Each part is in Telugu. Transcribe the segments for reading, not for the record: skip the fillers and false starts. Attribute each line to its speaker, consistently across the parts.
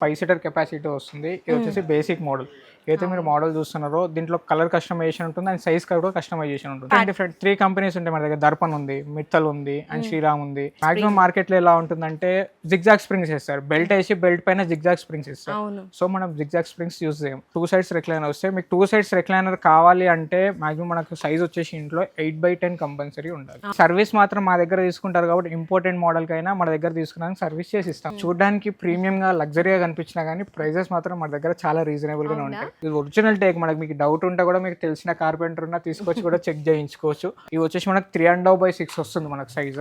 Speaker 1: 5 సీటర్ కెపాసిటీ వస్తుంది. ఇది వచ్చేసి బేసిక్ మోడల్. ఏదైతే మీరు మోడల్ చూస్తున్నారో దీంట్లో కలర్ కస్టమైజేషన్ ఉంటుంది అండ్ సైజ్ కూడా కస్టమైజేషన్ ఉంటుంది. డిఫరెంట్ 3 కంపెనీస్ ఉంటాయి మన దగ్గర. దర్పణ్ ఉంది, మిత్తల్ ఉంది అండ్ శ్రీరామ్ ఉంది. మాక్సిమం మార్కెట్ లో ఎలా ఉంటుందంటే జిగ్జాగ్ స్ప్రింగ్స్ ఇస్తారు. బెల్ట్ వేసి బెల్ట్ పైన జిగ్జాగ్ స్ప్రింగ్స్ ఇస్తారు. సో మనం జిగ్జాగ్ స్ప్రింగ్స్ యూజ్ చేయం. 2 సైడ్స్ రెక్లైనర్ వస్తే మీకు 2 సైడ్స్ రెక్లైనర్ కావాలి అంటే మాక్సిమం మనకు సైజ్ వచ్చేసి ఇంట్లో 8/10 కంపల్సరీ ఉండాలి. సర్వీస్ మాత్రం మా దగ్గర తీసుకుంటారు కాబట్టి ఇంపార్టెంట్ మోడల్ కైనా మన దగ్గర తీసుకున్నాక సర్వీస్ చేసి ఇస్తాం. చూడడానికి ప్రీమియం గా లగ్జరీగా కనిపించినా కానీ ప్రైజెస్ మాత్రం మన దగ్గర చాలా రీజనబుల్ గానే ఉంటాయి. ఇది ఒరిజినల్ టేక్. మనకి మీకు డౌట్ ఉంటే కూడా మీకు తెలిసిన కార్పెంటర్ ఉన్నా తీసుకొచ్చి కూడా చెక్ చేయించుకోవచ్చు. ఇవి వచ్చేసి మనకి 3.5/6 వస్తుంది మనకు సైజ్.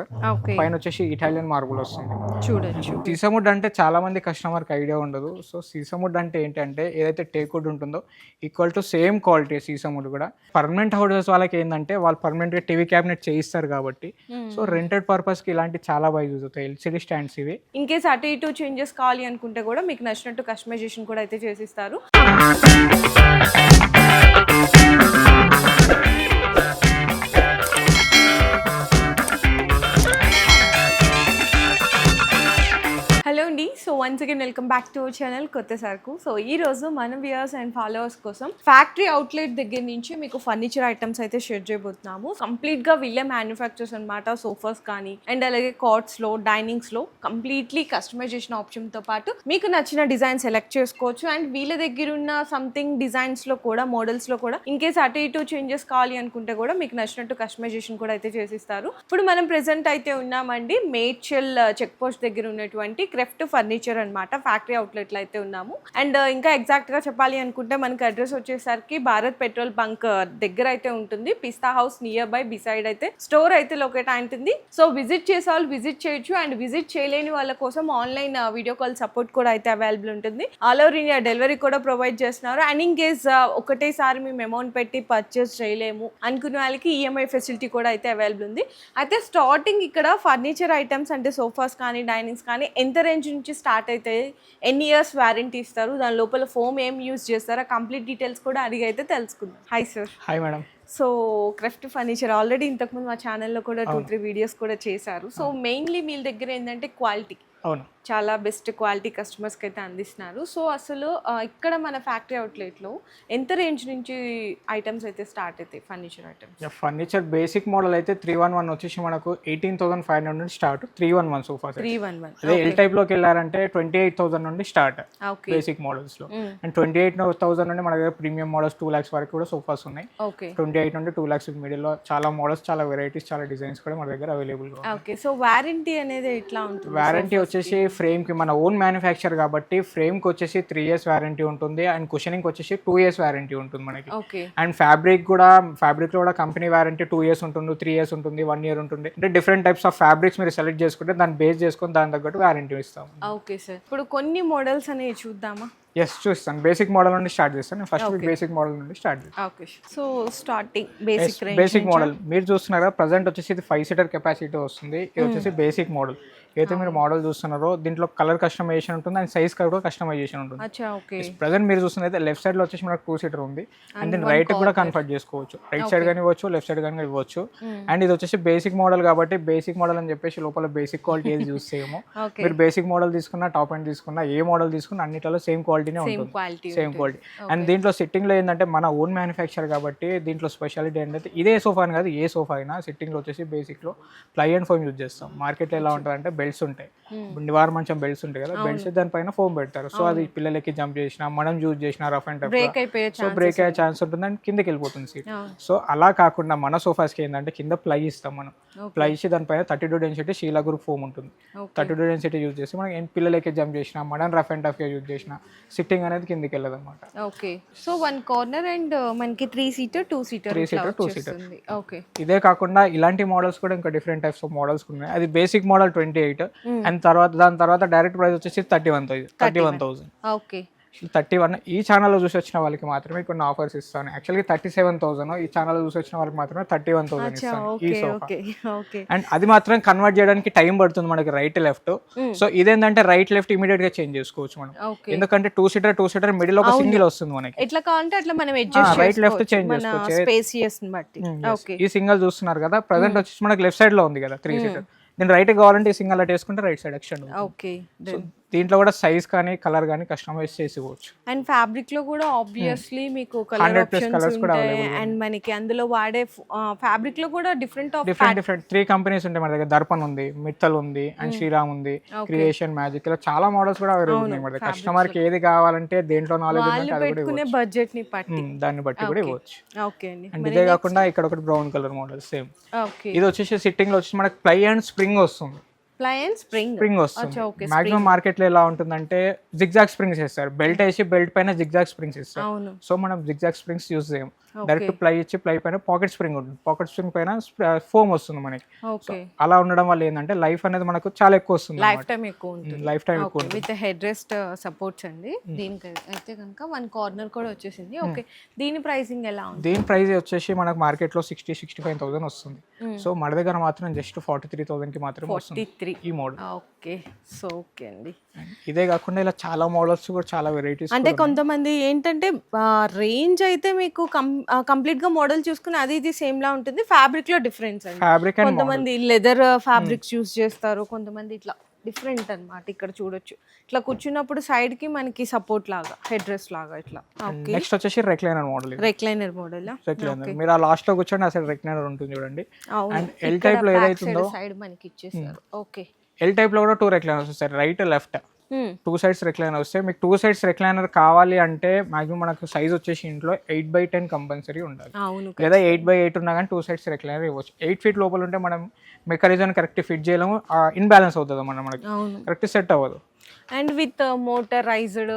Speaker 1: పైన వచ్చేసి ఇటాలియన్ మార్బుల్ వస్తుంది. చూడొచ్చు. సీసముడ్ అంటే చాలా మంది కస్టమర్ కి ఐడియా ఉండదు. సో సీసముడ్ అంటే ఏంటంటే ఏదైతే టేక్ వుడ్ ఉంటుందో ఈక్వల్ టు సేమ్ క్వాలిటీ సీసముడ్ కూడా. పర్మనెంట్ హౌసెస్ వాళ్ళకి ఏంటంటే వాళ్ళు పర్మనెంట్ గా టీవీ క్యాబినెట్ చేయిస్తారు కాబట్టి సో రెంటెడ్ పర్పస్ కి ఇలాంటి చాలా బాగా యూజ్ అవుతాయి. ఎల్సిడి స్టాండ్స్ ఇవి.
Speaker 2: ఇన్ కేస్ అటు ఇటు చేంజెస్ కావాలి అనుకుంటే కూడా మీకు నచ్చినట్టు కస్టమైజేషన్ కూడా అయితే చేసిస్తారు. హలో అండి. So once again welcome back to our channel కొత్త సరుకు. సో ఈ రోజు మన వ్యూయర్స్ అండ్ ఫాలోవర్స్ కోసం ఫ్యాక్టరీ అవుట్లెట్ దగ్గర నుంచి మీకు ఫర్నిచర్ ఐటమ్స్ అయితే షేర్ చేయబోతున్నాము. కంప్లీట్ గా వీళ్ళే మ్యానుఫ్యాక్చర్స్ అనమాట. సోఫాస్ కానీ అండ్ అలాగే కార్ట్స్ లో, డైనింగ్స్ లో కంప్లీట్లీ కస్టమైజేషన్ ఆప్షన్ తో పాటు మీకు నచ్చిన డిజైన్ సెలెక్ట్ చేసుకోవచ్చు. అండ్ వీళ్ళ దగ్గర ఉన్న సంథింగ్ డిజైన్స్ లో కూడా, మోడల్స్ లో కూడా ఇన్ కేస్ అటు ఇటు చేంజెస్ కావాలి అనుకుంటే కూడా మీకు నచ్చినట్టు కస్టమైజేషన్ కూడా అయితే చేసిస్తారు. ఇప్పుడు మనం ప్రెసెంట్ అయితే ఉన్నామండి మేడ్చల్ చెక్ పోస్ట్ దగ్గర ఉన్నటువంటి క్రెఫ్ట్ ఫర్నిచర్ అన్నమాట. ఫ్యాక్టరీ అవుట్లెట్ లో అయితే ఉన్నాము. అండ్ ఇంకా ఎగ్జాక్ట్ గా చెప్పాలి అనుకుంటే మనకి అడ్రస్ వచ్చేసరికి భారత్ పెట్రోల్ బంక్ దగ్గర అయితే ఉంటుంది. పిస్తా హౌస్ నియర్ బై బిసైడ్ అయితే స్టోర్ అయితే లొకేట్ అయింటుంది. సో విజిట్ చేసే వాళ్ళు విజిట్ చేయొచ్చు. అండ్ విజిట్ చేయలేని వాళ్ళ కోసం ఆన్లైన్ వీడియో కాల్ సపోర్ట్ కూడా అయితే అవైలబుల్ ఉంటుంది. ఆల్ ఓవర్ ఇండియా డెలివరీ కూడా ప్రొవైడ్ చేస్తున్నారు. అండ్ ఇన్ కేస్ ఒకటేసారి మేము అమౌంట్ పెట్టి పర్చేస్ చేయలేము అనుకునే వాళ్ళకి ఈఎంఐ ఫెసిలిటీ కూడా అయితే అవైలబుల్ ఉంది. అయితే స్టార్టింగ్ ఇక్కడ ఫర్నిచర్ ఐటమ్స్ అంటే సోఫాస్ కానీ, డైనింగ్స్ కానీ ఎంత రేంజ్ నుంచి స్టార్ట్ అయితే, ఎన్ని ఇయర్స్ వారంటీ ఇస్తారు, దాని లోపల ఫోమ్ ఏం యూజ్ చేస్తారో కంప్లీట్ డీటెయిల్స్ కూడా అడిగి అయితే తెలుసుకుందాం. Hi sir.
Speaker 1: Hi madam.
Speaker 2: So craft furniture already ఇంతకుముందు మా ఛానల్లో కూడా 2-3 వీడియోస్ కూడా చేశారు. సో మెయిన్లీ మీ దగ్గర ఏంటంటే క్వాలిటీ చాలా బెస్ట్ క్వాలిటీ కస్టమర్స్కి అయితే అందిస్తున్నారు. సో అసలు ఇక్కడ మన ఫ్యాక్టరీ అవుట్లెట్లో ఎంత రేంజ్ నుంచి ఐటమ్స్ అయితే స్టార్ట్ అవుతాయి furniture items?
Speaker 1: Furniture basic model అయితే 311 వచ్చేసి మనకు 18,500 నుండి స్టార్ట్. 311 సోఫా
Speaker 2: 311.
Speaker 1: అదే ఎల్ టైప్ లోకి వెళ్ళారంటే 28,000 నుండి స్టార్ట్ బేసిక్ మోడల్స్ లో. అండ్ 28,000 నుండి మన దగ్గర ప్రీమియం మోడల్స్ 2 lakhs వరకు కూడా సోఫాస్ ఉన్నాయి. 28 నుండి 2 lakhs మిడిల్ లో చాలా మోడల్స్, చాలా వెరైటీస్, చాలా డిజైన్స్ కూడా మన దగ్గర అవైలబుల్ గా ఉన్నాయి.
Speaker 2: ఓకే. సో వారంటీ అనేది ఎట్లా ఉంటుంది?
Speaker 1: వారంటీ వచ్చేసి ఫ్రేమ్ కి మన ఓన్ మ్యానుఫ్యాక్చర్ కాబట్టి ఫ్రేమ్ కి వచ్చేసి 3 years వారంటీ ఉంటుంది. అండ్ కుషనింగ్ వచ్చేసి 2 years వారంటీ ఉంటుంది మనకి. అండ్ ఫ్యాబ్రిక్ లో కూడా కంపెనీ వారంటీ 2 years ఉంటుంది, 3 years ఉంటుంది, 1 year ఉంటుంది. అంటే డిఫరెంట్ టైప్స్ ఆఫ్ ఫ్యాబ్రిక్స్ మీరు సెలెక్ట్ చేసుకుంటే దాన్ని బేస్ చేసుకొని దాని తగ్గట్టు వారంటీ ఇస్తాం.
Speaker 2: Okay sir. ఇప్పుడు కొన్ని మోడల్స్ అనేవి చూద్దామా?
Speaker 1: ఎస్ చూస్తాను. బేసిక్ మోడల్ నుండి స్టార్ట్ చేస్తాను. ఫస్ట్ బేసిక్ మోడల్ నుండి స్టార్ట్ చేస్తాను.
Speaker 2: Okay. So starting
Speaker 1: basic model మీరు చూస్తున్నారా, ప్రజెంట్ వచ్చేసి ఇది 5 seater కెపాసిటీ వస్తుంది. ఇది వచ్చేసి బేసిక్ మోడల్. ఏదైతే మీరు మోడల్ చూస్తున్నారో దీంట్లో కలర్ కస్టమైజేషన్ ఉంటుంది అండ్ సైజ్ కూడా కస్టమైజేషన్ ఉంటుంది. ప్రజెంట్ మీరు చూస్తున్నది లెఫ్ట్ సైడ్ లో వచ్చేసి మనకు 2 seater ఉంది. అండ్ దీన్ని రైట్ కూడా కన్వర్ట్ చేసుకోవచ్చు. రైట్ సైడ్ కానీ ఇవ్వచ్చు, లెఫ్ట్ సైడ్ కానీ ఇవ్వచ్చు. అండ్ ఇది వచ్చేసి బేసిక్ మోడల్ కాబట్టి బేసిక్ మోడల్ అని చెప్పేసి లోపల బేసిక్ క్వాలిటీ ఏది యూస్ చేయము. మీరు బేసిక్ మోడల్ తీసుకున్నా, టాప్ అండ్ తీసుకున్నా, ఏ మోడల్ తీసుకున్నా అన్నిటిలో సేమ్ క్వాలిటీనే ఉంటుంది, సేమ్ క్వాలిటీ. అండ్ దీంట్లో సిట్టింగ్ లో ఏంటంటే మన ఓన్ మ్యానుఫ్యాక్చర్ కాబట్టి దీంట్లో స్పెషాలిటీ ఏంటంటే ఇదే సోఫా అని కాదు, ఏ సోఫా అయినా సిట్టింగ్ లో వచ్చేసి బేసిక్ లో ప్లై అండ్ ఫోమ్ యూజ్ చేస్తాం. మార్కెట్ లో ఎలా ఉంటుంది అంటే బెల్ట్స్ ఉంటాయి, నివార్ మంచం బెల్ట్స్ ఉంటాయి కదా, బెల్ట్స్ దానిపైన ఫోమ్ పెడతారు. సో అది పిల్లలకి జంప్ చేసినా, మనం యూజ్ చేసినా rough and tough so break అయ్యే ఛాన్స్ ఉంటుంది అండ్ కిందకి వెళ్ళిపోతుంది సీట్. సో అలా కాకుండా మన సోఫాస్ కి ఏంటంటే కింద ప్లై ఇస్తాం మనం. ప్లై ఇచ్చి దానిపైన 32 డెన్సిటీ షీలా గ్రూప్ ఫోమ్ ఉంటుంది. 32 డెన్సిటీ యూజ్ చేసి మనం పిల్లలకి జంప్ చేసినా, మనం రఫ్ అండ్ టఫ్ గా యూజ్ చేసినా సిట్టింగ్ అనేది కిందకి వెళ్ళదు అనమాట.
Speaker 2: ఓకే. సో 1 corner అండ్ మనకి 3 seater 2 seater. ఓకే.
Speaker 1: ఇదే కాకుండా ఇలాంటి మోడల్స్ కూడా ఇంకా డిఫరెంట్ టైప్స్ ఆఫ్ మోడల్స్ ఉన్నాయి. అది బేసిక్ మోడల్ 28 అండ్ దాని తర్వాత డైరెక్ట్ ప్రైస్ వచ్చేసి 31,000.
Speaker 2: ఓకే.
Speaker 1: 31 ఈ ఛానల్లో చూసి వచ్చిన వాళ్ళకి మాత్రమే కొన్ని ఆఫర్స్ ఇస్తాను. యాక్చువల్గా 37,000 ఈ ఛానల్లో చూసి వచ్చిన వాళ్ళకి మాత్రమే 31,000 ఇస్తాను ఈ సోఫా. అండ్ అది మాత్రం కన్వర్ట్ చేయడానికి టైం పడుతుంది మనకి రైట్ లెఫ్ట్. సో ఇదేంటంటే రైట్ లెఫ్ట్ ఇమీడియట్ గా చేంజ్ చేసుకోవచ్చు మనం. ఎందుకంటే 2 seater మిడిల్ ఒక సింగిల్ వస్తుంది మనకి.
Speaker 2: ఎట్లా కావాలంటే అట్లా మనం అడ్జస్ట్
Speaker 1: రైట్ లెఫ్ట్ చేంజ్ చేసుకోవచ్చు
Speaker 2: స్పేసియస్ ని బట్టి.
Speaker 1: ఈ సింగిల్ చూస్తున్నారు కదా, ప్రెసెంట్ వచ్చేసి మనకి లెఫ్ట్ సైడ్ లో ఉంది కదా 3 seater. దీని రైట్ కావాలంటే ఈ సింగిల్ అట్ వేసుకుంటే రైట్ సైడ్ ఎక్స్టెండ్.
Speaker 2: ఓకే.
Speaker 1: దీంట్లో కూడా సైజ్ కానీ కలర్ కానీ కస్టమైజ్ చేసి ఇవ్వచ్చు.
Speaker 2: అండ్ ఫ్యాబ్రిక్ లో కూడా ఆబ్వియస్లీ మీకు కలర్
Speaker 1: 100+
Speaker 2: ఆప్షన్స్
Speaker 1: colours కూడా
Speaker 2: ఉంటాయి.
Speaker 1: available
Speaker 2: అండ్ మనకి అందులో వాడే ఫ్యాబ్రిక్ లో కూడా డిఫరెంట్
Speaker 1: డిఫరెంట్ 3 కంపెనీస్ ఉంటాయి మన దగ్గర. దర్పన్ ఉంది, మిత్తల్ ఉంది అండ్ శ్రీరామ్ ఉంది, క్రియేషన్, మ్యాజిక్, ఇలా చాలా మోడల్స్ కూడా అవైలబుల్ ఉన్నాయి మన దగ్గర. కస్టమర్ కి ఏది కావాలంటే దేంట్లో నాలెడ్జ్ ఉంటే అది కూడా
Speaker 2: పెట్టుకునే బడ్జెట్ ని పట్టి
Speaker 1: దాన్ని బట్టి కూడా ఇవ్వచ్చు.
Speaker 2: ఓకే అండి.
Speaker 1: అండ్ ఇదే కాకుండా ఇక్కడ ఒకటి brown colour model same.
Speaker 2: Okay,
Speaker 1: ఇది వచ్చేసి సిట్టింగ్ లో వచ్చేసి మనకి ప్లై అండ్ స్ప్రింగ్ వస్తుంది.
Speaker 2: ప్లై అండ్ స్ప్రింగ్
Speaker 1: వస్తుంది. మాక్సిమం మార్కెట్ లో ఎలా ఉంటుందంటే జిగ్జాగ్ స్ప్రింగ్స్ ఇస్తారు, బెల్ట్ వేసి బెల్ట్ పైన జిగ్జాగ్ స్ప్రింగ్స్ ఇస్తారు.
Speaker 2: అవును.
Speaker 1: సో మనం జిగ్జాగ్ స్ప్రింగ్స్ యూజ్ చేయం, డైరెక్ట్ ప్లై ఇచ్చి ప్లై పైన పాకెట్ స్ప్రింగ్ ఉంటుంది, పాకెట్ స్ప్రింగ్ పైన ఫోమ్ వస్తుంది మనకి.
Speaker 2: ఓకే,
Speaker 1: అలా ఉండడం వల్ల ఏంటంటే లైఫ్ అనేది మనకు చాలా ఎక్కువ వస్తుంది,
Speaker 2: లైఫ్ టైం ఎక్కువ ఉంటుంది.
Speaker 1: లైఫ్ టైం ఎక్కువ
Speaker 2: విత్ హెడ్ రెస్ట్ సపోర్ట్స్ అండి. దీనికి అయితే కనుక 1 కార్నర్ కూడా వచ్చేసింది. ఓకే, దీని ప్రైసింగ్ ఎలా ఉంది?
Speaker 1: దీని ప్రైస్ వచ్చేసి మనకు మార్కెట్ లో 60-65,000 వస్తుంది. సో మన దగ్గర మాత్రం జస్ట్ 43,000 కి మాత్రమే వస్తుంది ఈ మోడల్.
Speaker 2: ఓకే, సో ఓకే అండి.
Speaker 1: ఇదే కాకుండా ఇలా చాలా మోడల్స్ కూడా చాలా వెరైటీస్.
Speaker 2: అంటే కొంతమంది ఏంటంటే రేంజ్ అయితే మీకు కంప్లీట్ గా మోడల్ చూసుకుని అది ఇది సేమ్ లా ఉంటుంది, ఫ్యాబ్రిక్ లో డిఫరెన్స్ అండి.
Speaker 1: ఫ్యాబ్రిక్ అండ్
Speaker 2: కొంతమంది లెదర్ ఫ్యాబ్రిక్స్ యూస్ చేస్తారు, కొంతమంది ఇట్లా డిఫరెంట్ అన్నమాట. ఇక్కడ చూడొచ్చు, ఇట్లా కూర్చున్నప్పుడు సైడ్ కి మనకి సపోర్ట్ లాగా హెడ్ రెస్ట్ లాగా ఇట్లా. ఓకే,
Speaker 1: నెక్స్ట్ వచ్చేసి recliner model.
Speaker 2: Recliner model.
Speaker 1: Recliner మీరు ఆ లాస్ట్ లో కూర్చొని అసలు రెక్లైనర్ ఉంటుంది చూడండి. అండ్ ఎల్ టైప్ లో ఏదైతుందో
Speaker 2: సైడ్ మనకి ఇచ్చేసారు. ఓకే,
Speaker 1: ఎల్ టైప్ లో కూడా 2 రెక్లైనర్స్ వస్తాయి, రైట్ లెఫ్ట్ 2 సైడ్స్ రెక్లైనర్ వస్తాయి. మీకు 2 సైడ్స్ రెక్లైనర్ కావాలి అంటే మాక్సిమం మనకు సైజ్ వచ్చేసి ఇంట్లో 8/10 కంపల్సరీ ఉండాలి.
Speaker 2: అవును,
Speaker 1: లేదా 8/8 ఉన్నా కానీ 2 సైడ్స్ రెక్లైనర్ ఇవ్వచ్చు. 8 ఫీట్ లోపల ఉంటే మనం మెకానిజం కరెక్ట్ ఫిట్ చేయలేము, ఇన్బ్యాలెన్స్ అవుతుంది మనకి, కరెక్ట్ సెట్ అవ్వదు.
Speaker 2: అండ్ విత్ మోటరైజ్డ్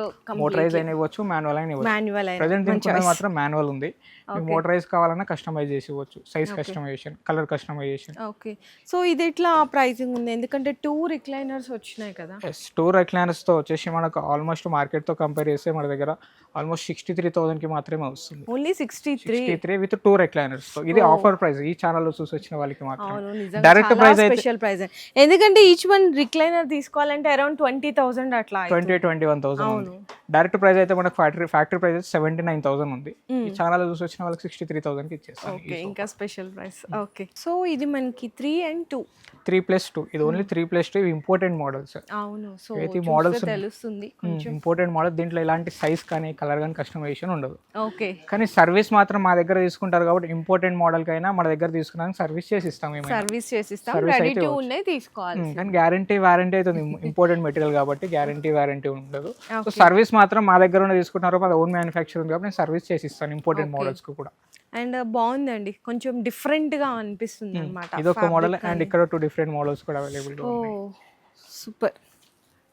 Speaker 1: అయినా ఇవ్వచ్చు, మాన్యువల్ అయినా ఇవ్వచ్చు. ప్రెజెంట్ దీనికి మాత్రం మాన్యువల్ ఉంది. మోటరైజ్ కావాలన్నా కస్టమైజ్ చేసి ఇవ్వచ్చు, size customization, colour customization.
Speaker 2: Okay, so ఇది ఎట్లా ప్రైసింగ్ ఉంది? ఎందుకంటే 2 రిక్లైనర్స్ వచ్చినాయి కదా.
Speaker 1: 2 రెక్లైనర్స్ తో వచ్చేసి మనకు ఆల్మోస్ట్ మార్కెట్ తో కంపేర్ చేస్తే మన దగ్గర ఆల్మోస్ట్ 63,000 కి మాత్రమే వస్తుంది.
Speaker 2: ఓన్లీ 63
Speaker 1: విత్ 2 రెక్లైనర్స్ తో. ఇది ఆఫర్ ప్రైస్ ఈ ఛానల్ లో చూసి వచ్చిన వాళ్ళకి మాత్రం. డైరెక్ట్ ప్రైస్ అయితే
Speaker 2: స్పెషల్ ప్రైస్, ఎందుకంటే ఈచ్ వన్ రిక్లైనర్ తీసుకోవాలంటే అరౌండ్ 20,000 అట్లా
Speaker 1: 21,000. డైరెక్ట్ ప్రైస్ అయితే మనకు ఫ్యాక్టరీ ప్రైస్ అయితే 79,000 ఉంది. ఈ ఛానల్ చూసి వచ్చిన వాళ్ళకి 63,000 కి ఇచ్చేస్తాం.
Speaker 2: ఓకే, ఇంకా స్పెషల్ ప్రైస్. ఓకే, సో ఇది మనకి 3 and 2
Speaker 1: 3+2. ఇది ఓన్లీ 3+2. ఇవి ఇంపోర్టెడ్ మోడల్స్.
Speaker 2: అవును, సో
Speaker 1: మోడల్స్
Speaker 2: తెలుస్తుంది
Speaker 1: ఇంపోర్టెడ్ మోడల్. దీంట్లో ఇలాంటి సైజ్ కానీ కలర్ కానీ కస్టమైజేషన్ ఉండదు.
Speaker 2: ఓకే,
Speaker 1: కానీ సర్వీస్ మాత్రం మా దగ్గర తీసుకుంటారు కాబట్టి ఇంపోర్టెడ్ మోడల్ కైనా మన దగ్గర తీసుకున్నాక సర్వీస్ చేసి ఇస్తాం.
Speaker 2: సర్వీస్ చేసి ఇస్తాం, రెడీ టు ఉన్నాయి తీసుకోవాలి.
Speaker 1: కానీ గ్యారంటీ వారంటీ అయితే ఇంపోర్టెడ్ మెటీరియల్ కాబట్టి గ్యారంటీ వారంటీ ఉండదు. సో సర్వీస్ మాత్రం మా దగ్గర ఉన్న తీసుకుంటారు, మా ఓన్ మ్యానుఫ్యాక్చర్ ఉంది కాబట్టి నేను సర్వీస్ చేసి ఇస్తాను ఇంపోర్టెడ్ మోడల్స్ కు కూడా.
Speaker 2: అండ్ బాగుందండి, కొంచెం డిఫరెంట్ గా అనిపిస్తుంది అన్నమాట.
Speaker 1: ఇది ఒక మోడల్ అండ్ ఇక్కడ 2 డిఫరెంట్ మోడల్స్ కూడా అవైలబుల్ గా ఉన్నాయి.
Speaker 2: సూపర్.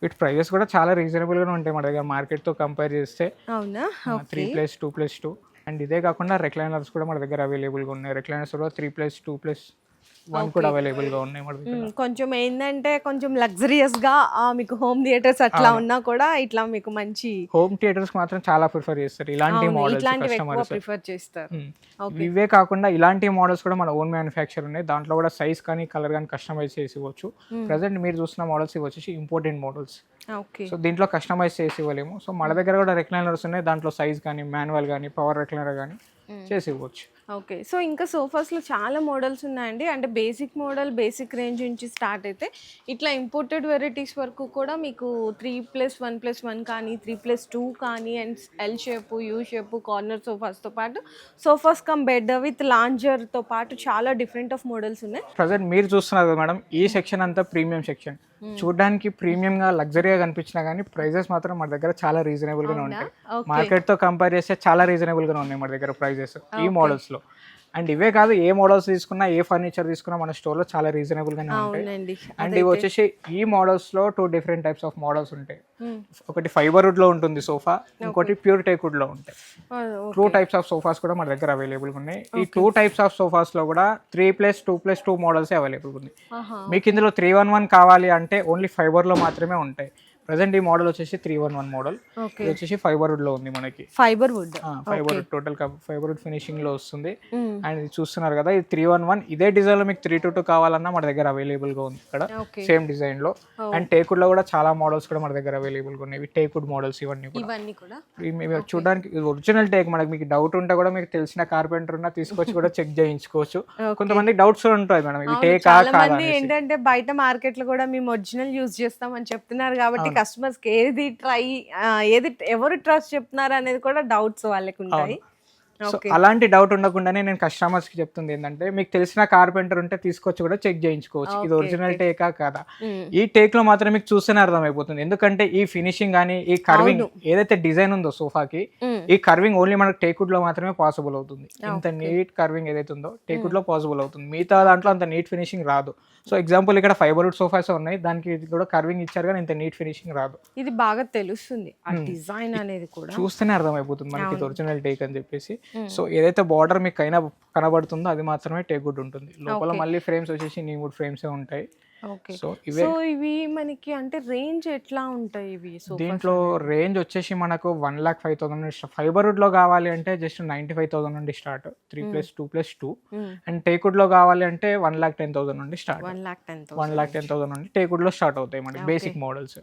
Speaker 1: వీటి ప్రైజెస్ కూడా చాలా రీజనబుల్ గా ఉంటాయి మన దగ్గర మార్కెట్ తో కంపేర్ చేస్తే.
Speaker 2: అవునా?
Speaker 1: 3+2 2+2. అండ్ ఇదే కాకుండా రెక్లైనర్స్ కూడా మన దగ్గర అవైలబుల్ గా ఉన్నాయి. రెక్లైనర్స్ కూడా 3+2+1 కూడా అవైలబుల్ గా ఉన్నాయి మన దగ్గర.
Speaker 2: కొంచెం ఏంటంటే కొంచెం లగ్జరియస్ గా మీకు హోమ్ థియేటర్స్ అట్లా ఉన్నా కూడా ఇట్లా మీకు మంచి
Speaker 1: హోమ్ థియేటర్స్ మాత్రం చాలా ప్రిఫర్ చేస్తారు ఇలాంటి మోడల్స్ కస్టమర్స్
Speaker 2: ప్రిఫర్ చేస్తారు.
Speaker 1: ఇవే కాకుండా ఇలాంటి మోడల్స్ కూడా మన ఓన్ మ్యానుఫ్యాక్చర్ ఉన్నాయి. దాంట్లో కూడా సైజ్ కానీ కలర్ కానీ కస్టమైజ్ చేసి ఇవ్వచ్చు. ప్రెసెంట్ మీరు చూస్తున్న మోడల్స్ ఇవి వచ్చేసి ఇంపోర్టెడ్ మోడల్స్. సో దీంట్లో కస్టమైజ్ చేసి ఇవ్వలేము. సో మన దగ్గర కూడా రెక్లైనర్స్ ఉన్నాయి, దాంట్లో సైజ్ కానీ మాన్యువల్ కానీ పవర్ రెక్లైనర్ కానీ చేసి ఇవ్వచ్చు.
Speaker 2: ఓకే, సో ఇంకా సోఫాస్లో చాలా మోడల్స్ ఉన్నాయండి. అంటే బేసిక్ మోడల్, బేసిక్ రేంజ్ నుంచి స్టార్ట్ అయితే ఇట్లా ఇంపోర్టెడ్ వెరైటీస్ వరకు కూడా మీకు 3+1+1 కానీ 3+2 కానీ and L shape, U shape, corner సోఫాస్తో పాటు సోఫాస్ కమ్ బెడ్ విత్ లాంజర్తో పాటు చాలా డిఫరెంట్ ఆఫ్ మోడల్స్ ఉన్నాయి.
Speaker 1: ప్రజెంట్ మీరు చూస్తున్నారు కదా మేడం, ఈ సెక్షన్ అంతా ప్రీమియం సెక్షన్. చూడడానికి ప్రీమియం గా లగ్జరీగా కనిపించినా కానీ ప్రైజెస్ మాత్రం మన దగ్గర చాలా రీజనబుల్ గానే ఉంటాయి. మార్కెట్ తో కంపేర్ చేస్తే చాలా రీజనబుల్ గానే ఉన్నాయి మన దగ్గర ప్రైజెస్ ఈ మోడల్స్ లో. అండ్ ఇవే కాదు, ఏ మోడల్స్ తీసుకున్నా ఏ ఫర్నిచర్ తీసుకున్నా మన స్టోర్ లో చాలా రీజనబుల్ గానే ఉంటాయి. అండ్ ఇవి వచ్చేసి ఈ మోడల్స్ లో 2 డిఫరెంట్ టైప్స్ ఆఫ్ మోడల్స్ ఉంటాయి. ఒకటి ఫైబర్ వుడ్ లో ఉంటుంది సోఫా, ఇంకోటి ప్యూర్ టేక్ వుడ్ లో ఉంటాయి. 2 టైప్స్ ఆఫ్ సోఫాస్ కూడా మన దగ్గర అవైలబుల్ ఉన్నాయి. ఈ 2 టైప్స్ ఆఫ్ సోఫాస్ లో కూడా 3+2+2 మోడల్స్ అవైలబుల్ ఉంది. మీకు ఇందులో 311 కావాలి అంటే ఓన్లీ ఫైబర్ లో మాత్రమే ఉంటాయి. ప్రెసెంట్ ఈ మోడల్ వచ్చేసి 311 మోడల్. ఇది వచ్చేసి ఫైబర్ వుడ్ లో ఉంది మనకి.
Speaker 2: Fibre wood
Speaker 1: total fibre wood finishing లో వస్తుంది. అండ్ ఇది చూస్తున్నారు కదా, ఇది 311. ఇదే డిజైన్ లో మీకు 322 కావాలన్నా మన దగ్గర అవైలబుల్ గా ఉంది ఇక్కడ సేమ్ డిజైన్ లో. అండ్ టేకుడ్ లో కూడా చాలా మోడల్స్ కూడా మన దగ్గర అవైలబుల్ గా ఉన్నాయి. టేకుడ్ మోడల్స్ ఇవన్నీ కూడా చూడడానికి ఒరిజినల్ టేక్. మనకి మీకు డౌట్ ఉంటే కూడా మీకు తెలిసిన కార్పెంటర్ ఉన్నా తీసుకొచ్చి కూడా చెక్ చేయించుకోవచ్చు. కొంతమంది డౌట్స్ ఉంటాయి మేడం, ఇవి టేకా కాదా.
Speaker 2: ఏంటంటే బయట మార్కెట్ లో కూడా మేము ఒరిజినల్ యూజ్ చేస్తామని చెప్తున్నారు కాబట్టి కస్టమర్స్ కి ఏది ఎవరు ట్రస్ట్ చెప్తున్నారు అనేది కూడా డౌట్స్ వాళ్ళకి ఉంటాయి.
Speaker 1: సో అలాంటి డౌట్ ఉండకుండానే నేను కస్టమర్స్ కి చెప్తుంది ఏంటంటే, మీకు తెలిసిన కార్పెంటర్ ఉంటే తీసుకొచ్చి కూడా చెక్ చేయించుకోవచ్చు ఇది ఒరిజినల్ టేకా కాదా. ఈ టేక్ లో మాత్రం మీకు చూస్తేనే అర్థమైపోతుంది, ఎందుకంటే ఈ ఫినిషింగ్ కానీ ఈ కర్వింగ్ ఏదైతే డిజైన్ ఉందో సోఫాకి, ఈ కర్వింగ్ ఓన్లీ మనకు టేక్వుడ్ లో మాత్రమే పాసిబుల్ అవుతుంది. ఇంత నీట్ కర్వింగ్ ఏదైతే ఉందో టేక్వుడ్ లో పాసిబుల్ అవుతుంది, మిగతా దాంట్లో అంత నీట్ ఫినిషింగ్ రాదు. సో ఎగ్జాంపుల్ ఇక్కడ ఫైబర్వుడ్ సోఫాస్ ఉన్నాయి, దానికి కూడా కర్వింగ్ ఇచ్చారు కానీ ఇంత నీట్ ఫినిషింగ్ రాదు.
Speaker 2: ఇది బాగా తెలుస్తుంది ఆ డిజైన్ అనేది కూడా
Speaker 1: చూస్తేనే అర్థమైపోతుంది మనకి ఇది ఒరిజినల్ టేక్ అని చెప్పేసి. సో ఏదైతే బార్డర్ మీకు అయినా కనబడుతుందో అది మాత్రమే టేక్వుడ్ ఉంటుంది. లోపల మళ్ళీ ఫ్రేమ్స్ వచ్చేసి నీవుడ్ ఫ్రేమ్స్ ఉంటాయి. సో
Speaker 2: ఇవి మనకి అంటే రేంజ్ ఎట్లా ఉంటాయి ఇవి?
Speaker 1: దీంట్లో రేంజ్ వచ్చేసి మనకు 1,05,000 ఫైబర్వుడ్ లో కావాలి అంటే జస్ట్ 95,000 నుండి స్టార్ట్, 3+2+2. అండ్ టేక్వుడ్ లో కావాలి అంటే 1,10,000 నుండి స్టార్ట్. 1,10,000 నుండి టేక్వుడ్ లో స్టార్ట్ అవుతాయి మనకి బేసిక్ మోడల్స్.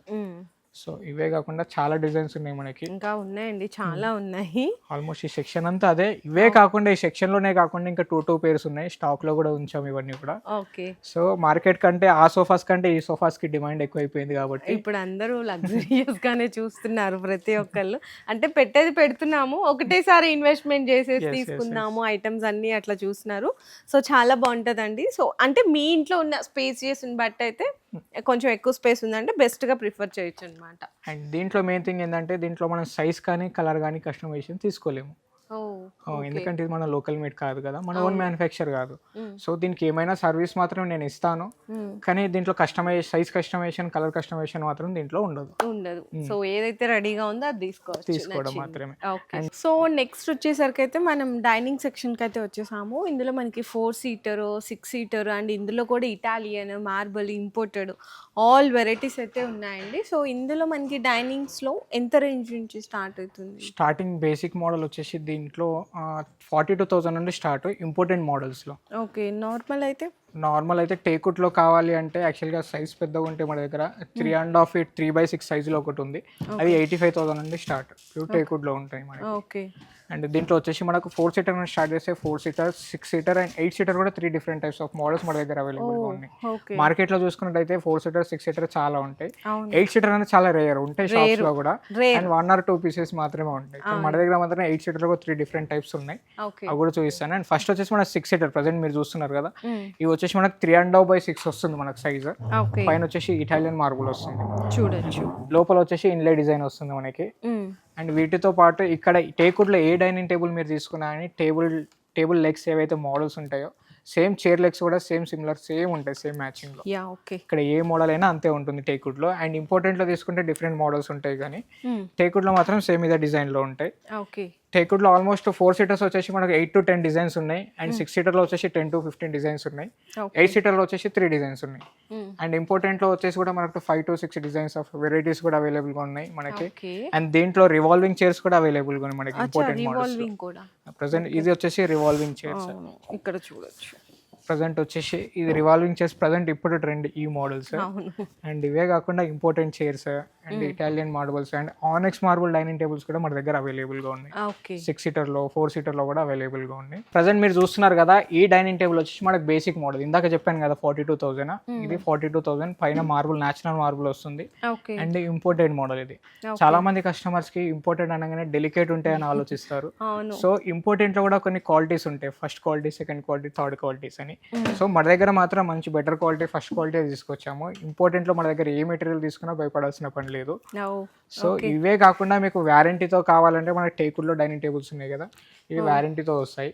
Speaker 1: సో ఇవే కాకుండా చాలా డిజైన్స్ ఉన్నాయి మనకి,
Speaker 2: ఇంకా ఉన్నాయండి, చాలా ఉన్నాయి.
Speaker 1: ఆల్మోస్ట్ ఈ సెక్షన్ అంతా అదే. ఇవే కాకుండా ఈ సెక్షన్ లోనే కాకుండా ఇంకా 2 పేర్స్ ఉన్నాయి స్టాక్ లో కూడా ఉంచాం ఇవన్నీ కూడా.
Speaker 2: ఓకే.
Speaker 1: సో మార్కెట్ కంటే ఆ సోఫాస్ కంటే ఈ సోఫాస్ కి డిమాండ్ ఎక్కువైపోయింది కాబట్టి
Speaker 2: ఇప్పుడు అందరూ లగ్జరియస్ గానే చూస్తున్నారు ప్రతి ఒక్కళ్ళు. అంటే పెడుతున్నాము, ఒకటేసారి ఇన్వెస్ట్మెంట్ చేసేసి తీసుకుందాము ఐటమ్స్ అన్ని అట్లా చూస్తున్నారు. సో చాలా బాగుంటదండి. సో అంటే మీ ఇంట్లో ఉన్న స్పేసియస్ బట్టి అయితే కొంచెం ఎక్కువ స్పేస్ ఉందంటే బెస్ట్ గా ప్రిఫర్ చేయొచ్చు అనమాట.
Speaker 1: అండ్ దీంట్లో మెయిన్ థింగ్ ఏంటంటే, దీంట్లో మనం సైజ్ కానీ కలర్ కానీ కస్టమైజేషన్ తీసుకోలేము. ఎందుకంటే ఇది మన లోకల్ మేడ్ కాదు కదా, మన ఓన్ మ్యానుఫ్యాక్చర్ కాదు. సో దీనికి ఏమైనా సర్వీస్ మాత్రం నేను ఇస్తాను, కానీ దీంట్లో సైజ్ కస్టమైజేషన్ కలర్ కస్టమైజేషన్ మాత్రం దీంట్లో ఉండదు.
Speaker 2: సో ఏదైతే రెడీగా ఉందో అది
Speaker 1: తీసుకోవడం మాత్రమే.
Speaker 2: సో నెక్స్ట్ వచ్చేసరికి అయితే మనం డైనింగ్ సెక్షన్ కి అయితే వచ్చేసాము. ఇందులో మనకి 4 సీటర్ 6 సీటర్ అండ్ ఇందులో కూడా Italian, marble, imported all varieties అయితే ఉన్నాయండి. సో ఇందులో మనకి డైనింగ్స్ లో ఎంత రేంజ్ నుంచి స్టార్ట్ అవుతుంది?
Speaker 1: స్టార్టింగ్ బేసిక్ మోడల్ వచ్చేసి దీంట్లో 42,000 నుండి స్టార్ట్ ఇంపోర్టెంట్ మోడల్స్ లో.
Speaker 2: ఓకే. నార్మల్ అయితే టేక్వుడ్ లో కావాలి అంటే యాక్చువల్గా సైజ్ పెద్దగా ఉంటే మన దగ్గర 3.5 feet 3/6 సైజులో ఒకటి ఉంది, అది 85,000 నుండి స్టార్ట్ ప్యూర్ టేక్వుడ్ లో ఉంటాయి మనకి. ఓకే.
Speaker 1: అండ్ దీంట్లో వచ్చేసి మనకు 4 సీటర్ నుంచి స్టార్ట్ చేస్తే 4 సీటర్ 6 సీటర్ అండ్ 8 సీటర్ కూడా 3 డిఫరెంట్ టైప్స్ ఆఫ్ మోడల్స్ మన దగ్గర అవైలబుల్గా ఉన్నాయి. మార్కెట్ లో చూసుకున్నట్టయితే 4 సీటర్ 6 సీటర్ చాలా ఉంటాయి, 8 సీటర్ అనేది చాలా రేర్ ఉంటాయి షాప్స్ లో కూడా, అండ్ 1 or 2 పీసెస్ మాత్రమే ఉంటాయి. మన దగ్గర మాత్రం 8 సీటర్ కూడా 3 డిఫరెంట్ టైప్స్ ఉన్నాయి, అవి కూడా చూపిస్తాను. అండ్ ఫస్ట్ వచ్చేసి మన 6 సీటర్ ప్రజెంట్ మీరు చూస్తున్నారు కదా, ఇవి వచ్చేసి మనకు 3.5/6 వస్తుంది మనకు సైజ్. పైన వచ్చేసి ఇటాలియన్ మార్బుల్ వస్తుంది
Speaker 2: చూడొచ్చు,
Speaker 1: లోపల వచ్చేసి ఇన్లే డిజైన్ వస్తుంది మనకి. అండ్ వీటితో పాటు ఇక్కడ టేక్వుడ్ లో ఏ డైనింగ్ టేబుల్ మీరు తీసుకున్నా అని టేబుల్ లెగ్స్ ఏవైతే మోడల్స్ ఉంటాయో సేమ్ చైర్ లెగ్స్ కూడా సిమిలర్ సేమ్ ఉంటాయి, సేమ్ మ్యాచింగ్ లో. ఇక్కడ ఏ మోడల్ అయినా అంతే ఉంటుంది టేక్వుడ్ లో. అండ్ ఇంపార్టెంట్ లో తీసుకుంటే డిఫరెంట్ మోడల్స్ ఉంటాయి, కానీ టేక్వుడ్ లో మాత్రం సేమ్ ఇదే డిజైన్ లో ఉంటాయి. టేక్వుడ్ లో ఆల్మోస్ట్ 4 సీటర్స్ వచ్చేసి మనకు 8 to 10 డిజైన్స్ ఉన్నాయి, అండ్ 6 సీటర్ లో వచ్చేసి 10 to 15 డిజైన్స్ ఉన్నాయి, 8 సీటర్ లో వచ్చేసి 3 డిజైన్స్ ఉన్నాయి. అండ్ ఇంపార్టెంట్ లో వచ్చేసి కూడా మనకు 5 to 6 డిజైన్స్ ఆఫ్ వెరైటీస్ కూడా అవైలబుల్ గా ఉన్నాయి మనకి. అండ్ దీంట్లో రివాల్వింగ్ చైర్స్ కూడా అవైలబుల్ గా ఉన్నాయి మనకి, ఇంపార్టెంట్ మోడల్స్. ప్రెసెంట్ ఇది వచ్చేసి రివాల్వింగ్ చైర్స్,
Speaker 2: ఇక్కడ చూడొచ్చు.
Speaker 1: ప్రజెంట్ వచ్చేసి ఇది రివాల్వింగ్ చైర్స్ ప్రజెంట్ ఇప్పుడు ట్రెండ్ ఈ మోడల్స్. అండ్ ఇవే కాకుండా important chairs and Italian marbles and ఆనెక్స్ marble dining tables కూడా మన దగ్గర అవైలబుల్ గా ఉన్నాయి. 6 సీటర్ లో 4 సీటర్ లో కూడా అవైలబుల్ గా ఉన్నాయి. ప్రజెంట్ మీరు చూస్తున్నారు కదా, ఈ డైనింగ్ టేబుల్ వచ్చేసి మనకి బేసిక్ మోడల్. ఇందాక చెప్పాను కదా 42,000, ఇది 42,000 పైన మార్బుల్ నేచురల్ మార్బుల్ వస్తుంది. అండ్ ఇంపోర్టెడ్ మోడల్ ఇది. చాలా మంది కస్టమర్స్ కి ఇంపోర్టెడ్ అనగానే డెలికేట్ ఉంటాయని ఆలోచిస్తారు. సో ఇంపోర్టెంట్ లో కూడా కొన్ని క్వాలిటీస్ ఉంటాయి, first quality, second quality, third qualities అని. సో మన దగ్గర మాత్రం మంచి బెటర్ క్వాలిటీ ఫస్ట్ క్వాలిటీ తీసుకొచ్చాము. ఇంపార్టెంట్ లో మన దగ్గర ఏ మెటీరియల్ తీసుకున్నా భయపడాల్సిన పని లేదు. సో ఇవే కాకుండా మీకు వారంటీతో కావాలంటే మనకి టేక్వుడ్ లో డైనింగ్ టేబుల్స్ ఉన్నాయి కదా, ఇవి వారంటీతో వస్తాయి.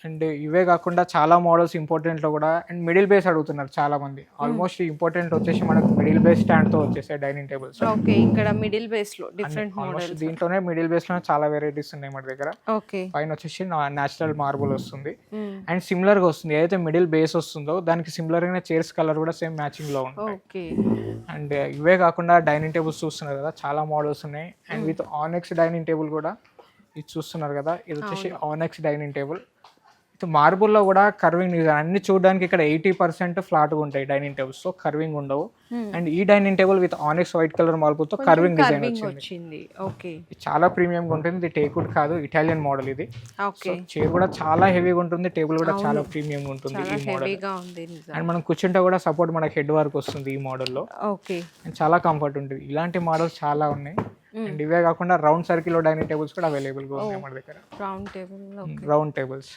Speaker 1: అండ్ ఇవే కాకుండా చాలా మోడల్స్ ఇంపార్టెంట్ లో కూడా. అండ్ మిడిల్ బేస్ అడుగుతున్నారు చాలా మంది. ఆల్మోస్ట్ ఇంపార్టెంట్ వచ్చేసి మనకు మిడిల్ బేస్ స్టాండ్ తో వచ్చేసాయి డైనింగ్ టేబుల్స్.
Speaker 2: ఇక్కడ మిడిల్ బేస్ లో డిఫరెంట్ మోడల్స్,
Speaker 1: దీంట్లోనే మిడిల్ బేస్ లో చాలా వెరైటీస్ ఉన్నాయి మన దగ్గర. పైన వచ్చేసి నేచురల్ మార్బుల్ వస్తుంది అండ్ సిమిలర్ గా వస్తుంది. ఏదైతే మిడిల్ బేస్ వస్తుందో దానికి సిమిలర్ గా చైర్స్ కలర్ కూడా సేమ్ మ్యాచింగ్ లో ఉంటాయి. అండ్ ఇవే కాకుండా డైనింగ్ టేబుల్స్ చూస్తున్నారు కదా, చాలా మోడల్స్ ఉన్నాయి. And with onyx dining table కూడా ఇది చూస్తున్నారు కదా, ఇది వచ్చేసి ఆనెక్స్ డైనింగ్ టేబుల్ విత్ మార్బుల్లో కూడా కర్వింగ్ డిజైన్ అన్ని చూడడానికి ఇక్కడ 80% ఫ్లాట్గా ఉంటాయి డైనింగ్ టేబుల్స్, సో కర్వింగ్ ఉండవు. అండ్ ఈ dining table with onyx white colour మార్బుల్తో కర్వింగ్ డిజైన్ వచ్చింది.
Speaker 2: ఓకే,
Speaker 1: చాలా ప్రీమియంగా ఉంటుంది. ఇది టేక్వుడ్ కాదు, ఇటాలియన్ మోడల్ ఇది.
Speaker 2: ఓకే,
Speaker 1: చైర్ కూడా చాలా హెవీగా ఉంటుంది, టేబుల్ కూడా చాలా ప్రీమియంగా ఉంటుంది ఈ మోడల్. అండ్ మనం కూర్చుంటే కూడా సపోర్ట్ మనకి హెడ్ వరకు వస్తుంది ఈ మోడల్లో.
Speaker 2: ఓకే,
Speaker 1: అండ్ చాలా కంఫర్ట్ ఉంటుంది. ఇలాంటి మోడల్స్ చాలా ఉన్నాయి. అండ్ ఇవే కాకుండా రౌండ్ సర్కిల్ డైనింగ్ టేబుల్స్ కూడా అవైలబుల్ గా ఉన్నాయి మన దగ్గర. Round tables.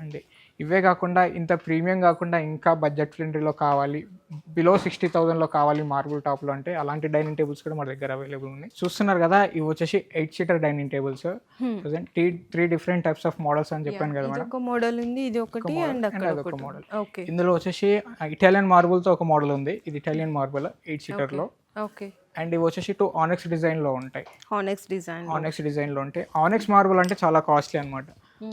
Speaker 1: అండ్ ఇవే కాకుండా ఇంత ప్రీమియం కాకుండా ఇంకా బడ్జెట్ ఫ్రెండ్లీలో కావాలి, బిలో 60,000 లో కావాలి మార్బుల్ టాప్ లో అంటే అలాంటి డైనింగ్ టేబుల్స్ కూడా మన దగ్గర అవైలబుల్ ఉన్నాయి. చూస్తున్నారు కదా, ఇవి వచ్చేసి 8 seater dining tables. Present 3 different types of models అని చెప్పాను కదా మేడం.
Speaker 2: ఒక మోడల్ ఉంది, ఇది ఒకటి అండ్
Speaker 1: అదొక మోడల్. ఇందులో వచ్చేసి ఇటాలియన్ మార్బుల్ తో ఒక మోడల్ ఉంది. ఇది ఇటాలియన్ మార్బుల్ 8 సీటర్ లో.
Speaker 2: ఓకే.
Speaker 1: అండ్ ఇవి వచ్చేసి 2 ఆనెక్స్ డిజైన్ లో ఉంటాయి.
Speaker 2: ఆనెక్స్ డిజైన్
Speaker 1: లో ఉంటాయి. ఆనెక్స్ మార్బుల్ అంటే చాలా కాస్ట్లీ అనమాట.